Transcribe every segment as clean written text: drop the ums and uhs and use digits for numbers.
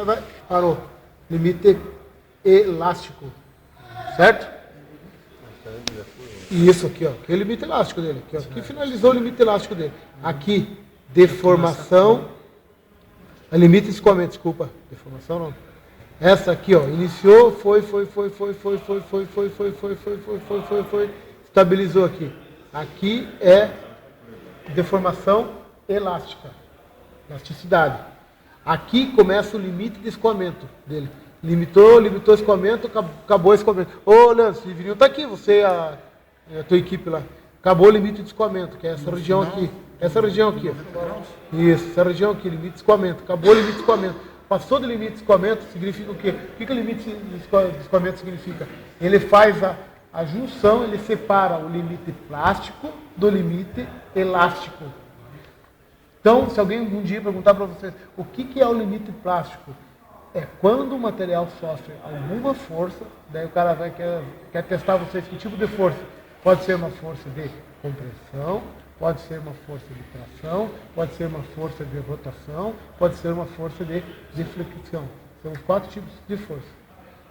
Vai. Parou. Limite elástico. Certo? E isso aqui, ó. Que é o limite elástico dele. Aqui, ó. Aqui finalizou o limite elástico dele. Aqui, deformação. Limite de escoamento, desculpa. Deformação não. Essa aqui, ó. Iniciou, foi. Estabilizou aqui. Aqui é deformação elástica. Elasticidade. Aqui começa o limite de escoamento dele. Limitou o escoamento, acabou o escoamento. Ô, Leandro, o vinil está aqui, você a tua equipe lá. Acabou o limite de escoamento, que é essa região aqui. Essa região aqui. Ó. Isso, essa região aqui, limite de escoamento. Acabou o limite de escoamento. Passou do limite de escoamento, significa o quê? O que o limite de escoamento significa? Ele faz a junção, ele separa o limite plástico do limite elástico. Então, se alguém um dia perguntar para vocês o que é o limite plástico, é quando o material sofre alguma força, daí o cara quer testar vocês que tipo de força. Pode ser uma força de compressão, pode ser uma força de tração, pode ser uma força de rotação, pode ser uma força de deflexão. São os 4 tipos de força.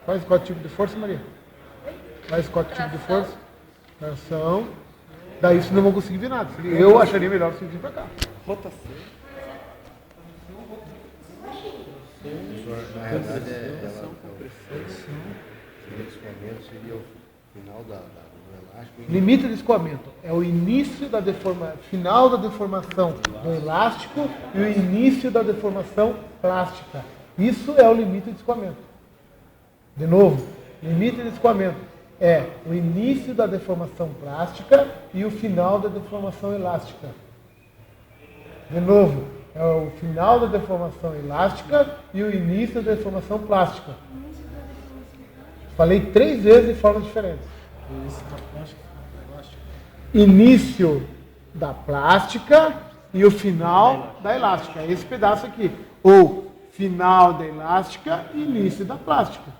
Quais os 4 tipos de força, Maria? Quais os 4 tipos de força? Tração. Daí vocês não vão conseguir ver nada. Eu acharia melhor vocês virem para cá. Rotação. Na realidade, o escoamento seria o final do elástico. Limite de escoamento é o início da final da deformação do elástico e o início da deformação plástica. Isso é o limite de escoamento. De novo, limite de escoamento é o início da deformação plástica e o final da deformação elástica. De novo, é o final da deformação elástica e o início da deformação plástica. Falei 3 vezes de formas diferentes. Início da plástica e o final da elástica. É esse pedaço aqui. Ou final da elástica e início da plástica.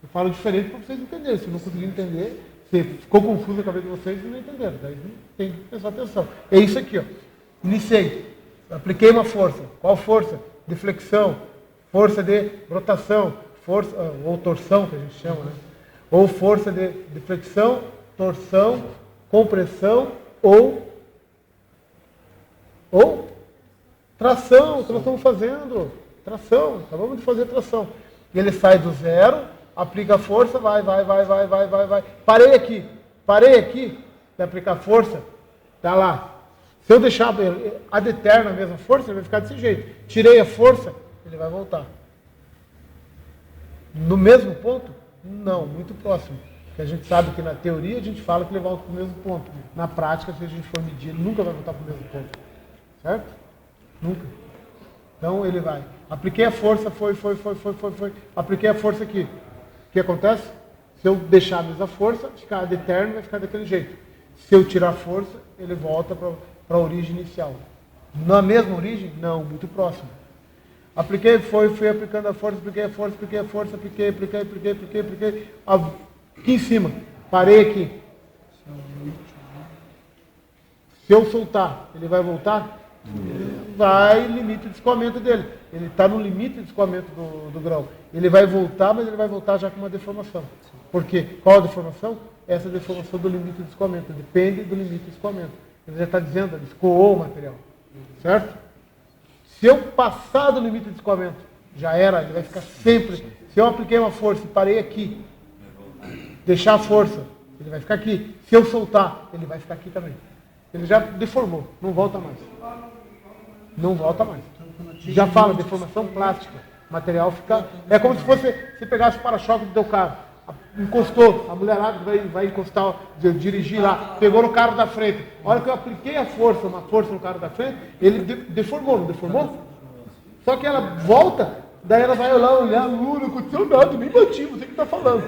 Eu falo diferente para vocês entenderem. Se não conseguirem entender, se ficou confuso na cabeça de vocês, não entenderam. Daí tem que prestar atenção. É isso aqui, ó. Iniciei. Apliquei uma força. Qual força? Deflexão. Força de rotação. Força, ou torção, que a gente chama, né? Ou força de deflexão, torção, compressão ou tração, que nós estamos fazendo. Tração, acabamos de fazer tração. E ele sai do zero, aplica a força, vai. Parei aqui, de aplicar força, tá lá. Se eu deixar ad eterno a mesma força, ele vai ficar desse jeito. Tirei a força, ele vai voltar. No mesmo ponto? Não, muito próximo. Porque a gente sabe que na teoria a gente fala que ele volta para o mesmo ponto. Na prática, se a gente for medir, ele nunca vai voltar para o mesmo ponto. Certo? Nunca. Então ele vai. Apliquei a força, foi. Apliquei a força aqui. O que acontece? Se eu deixar a mesma força, ficar ad eterno, vai ficar daquele jeito. Se eu tirar a força, ele volta para a origem inicial. Na mesma origem? Não, muito próximo. Apliquei, fui aplicando a força, apliquei. Aqui em cima, parei aqui. Se eu soltar, ele vai voltar? Vai, limite de escoamento dele. Ele está no limite de escoamento do grão. Ele vai voltar, mas ele vai voltar já com uma deformação. Por quê? Qual a deformação? Essa deformação do limite de escoamento. Depende do limite de escoamento. Ele já está dizendo, ele escoou o material. Certo? Se eu passar do limite de escoamento, já era, ele vai ficar sempre. Se eu apliquei uma força e parei aqui, deixar a força, ele vai ficar aqui. Se eu soltar, ele vai ficar aqui também. Ele já deformou, não volta mais. Não volta mais. Já fala, deformação plástica. O material fica... É como se fosse, você pegasse o para-choque do teu carro, encostou, a mulherada vai encostar, dirigir lá, pegou no carro da frente. A hora que eu apliquei uma força no carro da frente, ele deformou, não deformou? Só que ela volta, daí ela vai olhar, não aconteceu nada, nem bati, você que está falando.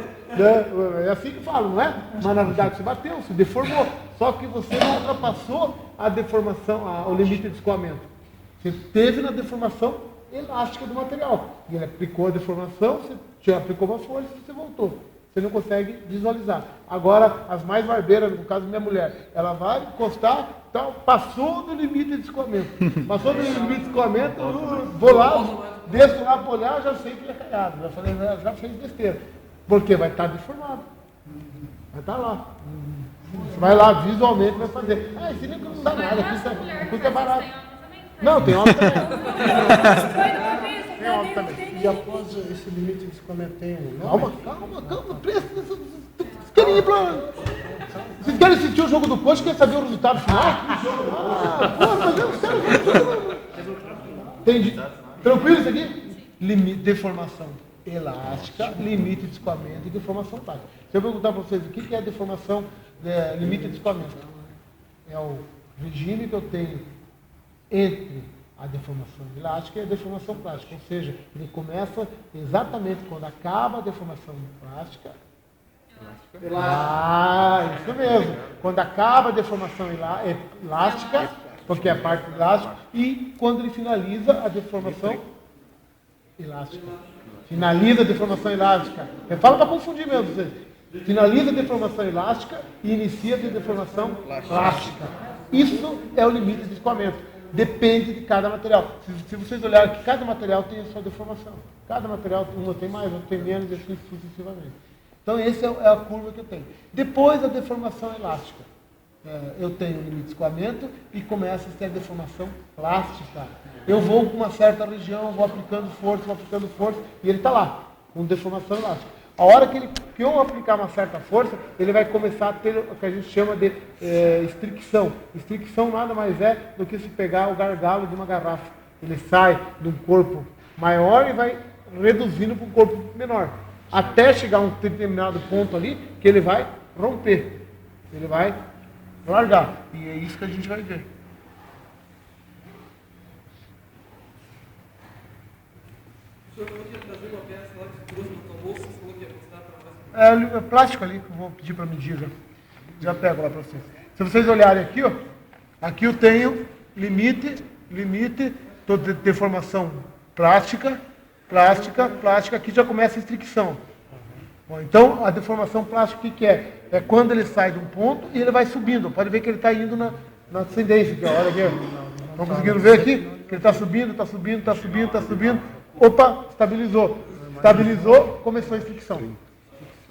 É assim que fala, não é? Mas na verdade você bateu, se deformou. Só que você não ultrapassou a deformação, o limite de escoamento. Você teve na deformação elástica do material. E ele aplicou a deformação, você já aplicou uma força e você voltou. Você não consegue visualizar. Agora, as mais barbeiras, no caso minha mulher, ela vai encostar, Então, passou do limite de escoamento. Passou do limite de escoamento, eu vou lá, desço lá para olhar, já sei que é caiado. Já falei, já fez besteira. Porque vai estar deformado. Vai estar lá. Você vai lá visualmente, vai fazer. Ah, esse livro não dá nada, aqui é barato. Não, tem homem também. Tem homem também. E após esse limite de escoamento tem Calma, presta atenção. Vocês querem ir pra... Vocês querem assistir o jogo do coach? Querem saber o resultado final? Mas eu quero... Entendi. Tranquilo isso aqui? Limite, deformação elástica, limite de escoamento e deformação plástica. Se eu perguntar para vocês o que é deformação, limite de escoamento, é o regime que eu tenho entre a deformação elástica e a deformação plástica. Ou seja, ele começa exatamente quando acaba a deformação plástica. Isso mesmo. Quando acaba a deformação elástica, porque é a parte elástica, e quando ele finaliza a deformação elástica. Finaliza a deformação elástica. Eu falo para confundir mesmo vocês. Finaliza a deformação elástica e inicia a deformação plástica. Isso é o limite de escoamento. Depende de cada material. Se vocês olharem que cada material tem a sua deformação. Cada material, uma tem mais, outro tem menos, e assim sucessivamente. Então, essa é a curva que eu tenho. Depois, a deformação elástica. Eu tenho o limite de escoamento e começa a ter a deformação plástica. Eu vou com uma certa região, vou aplicando força, e ele está lá, com deformação elástica. A hora que eu aplicar uma certa força, ele vai começar a ter o que a gente chama de estricção. Estricção nada mais é do que se pegar o gargalo de uma garrafa. Ele sai de um corpo maior e vai reduzindo para um corpo menor. Até chegar a um determinado ponto ali, que ele vai romper. Ele vai largar. E é isso que a gente vai ver. O senhor falou que ia trazer uma peça lá que trouxe no tua bolsa, você falou que ia mostrar para nós. É plástico ali, que eu vou pedir para medir já. Já pego lá para vocês. Se vocês olharem aqui, ó, aqui eu tenho limite, toda deformação plástica, aqui já começa a estricção. Bom, então, a deformação plástica, o que é? É quando ele sai de um ponto e ele vai subindo. Pode ver que ele está indo na ascendência aqui, ó. Olha aqui. Estão conseguindo ver aqui? Que ele está subindo. Opa, estabilizou. Estabilizou, começou a estricção.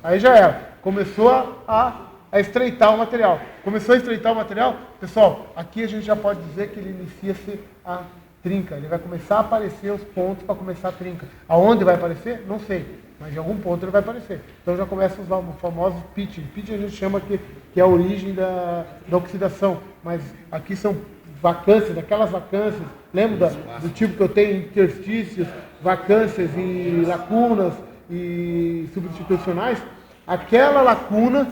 Aí já era. Começou a estreitar o material. Começou a estreitar o material, pessoal, aqui a gente já pode dizer que ele inicia-se a trinca. Ele vai começar a aparecer os pontos para começar a trinca. Aonde vai aparecer? Não sei. Mas em algum ponto ele vai aparecer. Então já começa a usar o famoso pitching. Pitching a gente chama que é a origem da oxidação. Mas aqui são vacâncias, aquelas vacâncias. Lembra do tipo que eu tenho interstícios, vacâncias e lacunas e substitucionais? Aquela lacuna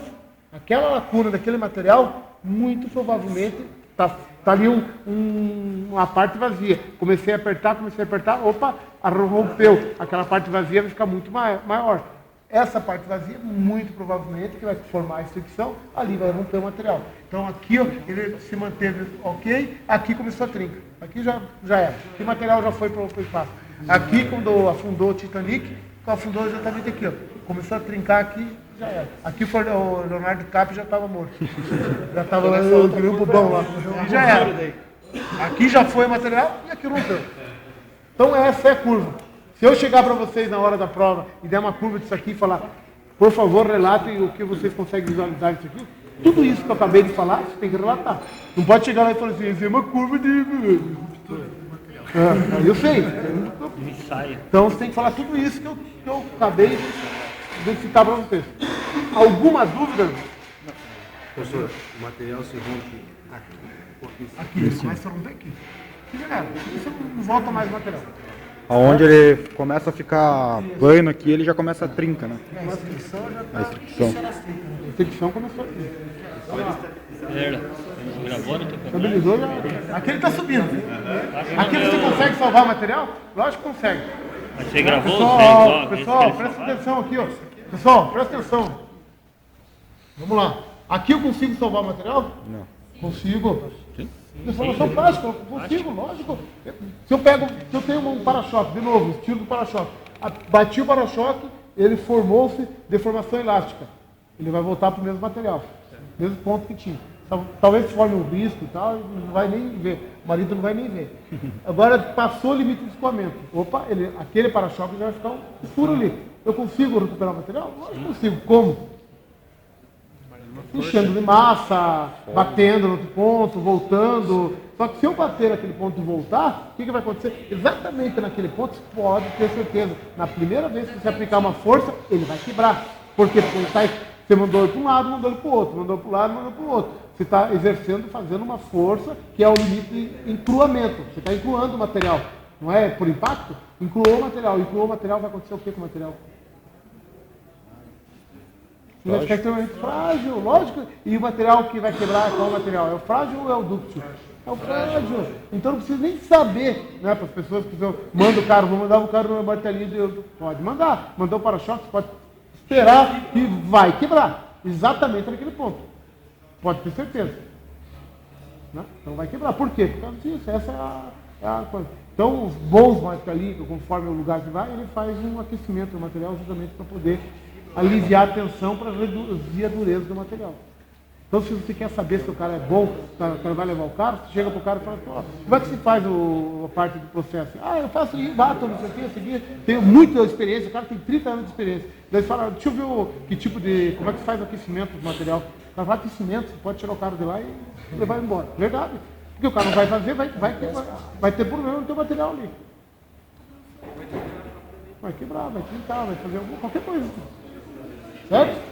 daquele material, muito provavelmente está ali uma parte vazia. Comecei a apertar, opa, rompeu. Aquela parte vazia vai ficar muito maior. Essa parte vazia, muito provavelmente, que vai formar a estricção, ali vai romper o material. Então aqui, ó, ele se manteve ok, aqui começou a trinca. Aqui já era. Aqui o material já foi para o espaço. Aqui, quando afundou o Titanic, afundou exatamente aqui, ó. Começou a trincar aqui, já era. Aqui foi o Leonardo DiCaprio já estava morto. Já estava no grupo bom lá. E já era. Aqui já foi o material e aqui rompeu. Então essa é a curva. Se eu chegar para vocês na hora da prova e der uma curva disso aqui e falar, por favor, relatem o que vocês conseguem visualizar disso aqui, tudo isso que eu acabei de falar, você tem que relatar. Não pode chegar lá e falar assim, isso é uma curva de... eu sei. Então você tem que falar tudo isso que eu acabei de citar para vocês. Alguma dúvida? Professor, o material se rompe Aqui, ele começa a romper aqui. Aqui já era. Aqui você não volta mais o material. Onde ele começa a ficar plano aqui, ele já começa a trinca, né? A estricção já está... A estricção. A estricção começou aqui. Gravou, né? Estabilizou já. Aqui ele está subindo. Aqui você consegue salvar o material? Lógico que consegue. Mas você gravou? Pessoal, presta atenção aqui, ó. Pessoal, presta atenção. Vamos lá. Aqui eu consigo salvar o material? Não. Consigo. Deformação plástica, eu consigo, lógico. Se eu tenho um para-choque, de novo, estilo do para-choque. Bati o para-choque, ele formou-se deformação elástica. Ele vai voltar para o mesmo material, mesmo ponto que tinha. talvez forme um risco e tal, e não vai nem ver. O marido não vai nem ver. Agora passou o limite de escoamento. Opa, aquele para-choque já vai ficar um furo ali. Eu consigo recuperar o material? Lógico que consigo. Como? Enchendo de massa, batendo no outro ponto, voltando. Só que se eu bater naquele ponto e voltar, o que vai acontecer? Exatamente naquele ponto, você pode ter certeza. Na primeira vez que você aplicar uma força, ele vai quebrar. Por quê? Porque você mandou ele para um lado, mandou ele para o outro, mandou para o lado, mandou para o outro. Você está exercendo, fazendo uma força que é o limite de encruamento. Você está encruando o material. Não é por impacto? Encruou o material. Encruou o material, vai acontecer o que com o material? Vai ficar extremamente frágil, lógico. E o material que vai quebrar, qual o material? É o frágil ou é o dúctil? É o frágil. Então não precisa nem saber, né? Para as pessoas que mandam o cara, vou mandar o cara no martelinho, pode mandar. Mandou o para-choque, pode esperar que vai quebrar. Exatamente naquele ponto. Pode ter certeza. Né? Então vai quebrar. Por quê? Por causa disso. Essa é a coisa. Então os bons martelinhos, conforme o lugar que vai, ele faz um aquecimento do material justamente para poder aliviar a tensão para reduzir a dureza do material. Então, se você quer saber se o cara é bom, o cara vai levar o carro, você chega para o cara e fala, como é que se faz a parte do processo? Eu faço isso, bato, não sei o quê, tenho muita experiência, o cara tem 30 anos de experiência. Daí você fala, deixa eu ver que tipo de, como é que se faz o aquecimento do material. O cara fala, aquecimento, você pode tirar o cara de lá e levar embora. Verdade. Porque o cara não vai fazer, vai ter problema no teu material ali. Vai quebrar, vai trincar, vai fazer qualquer coisa. Certo?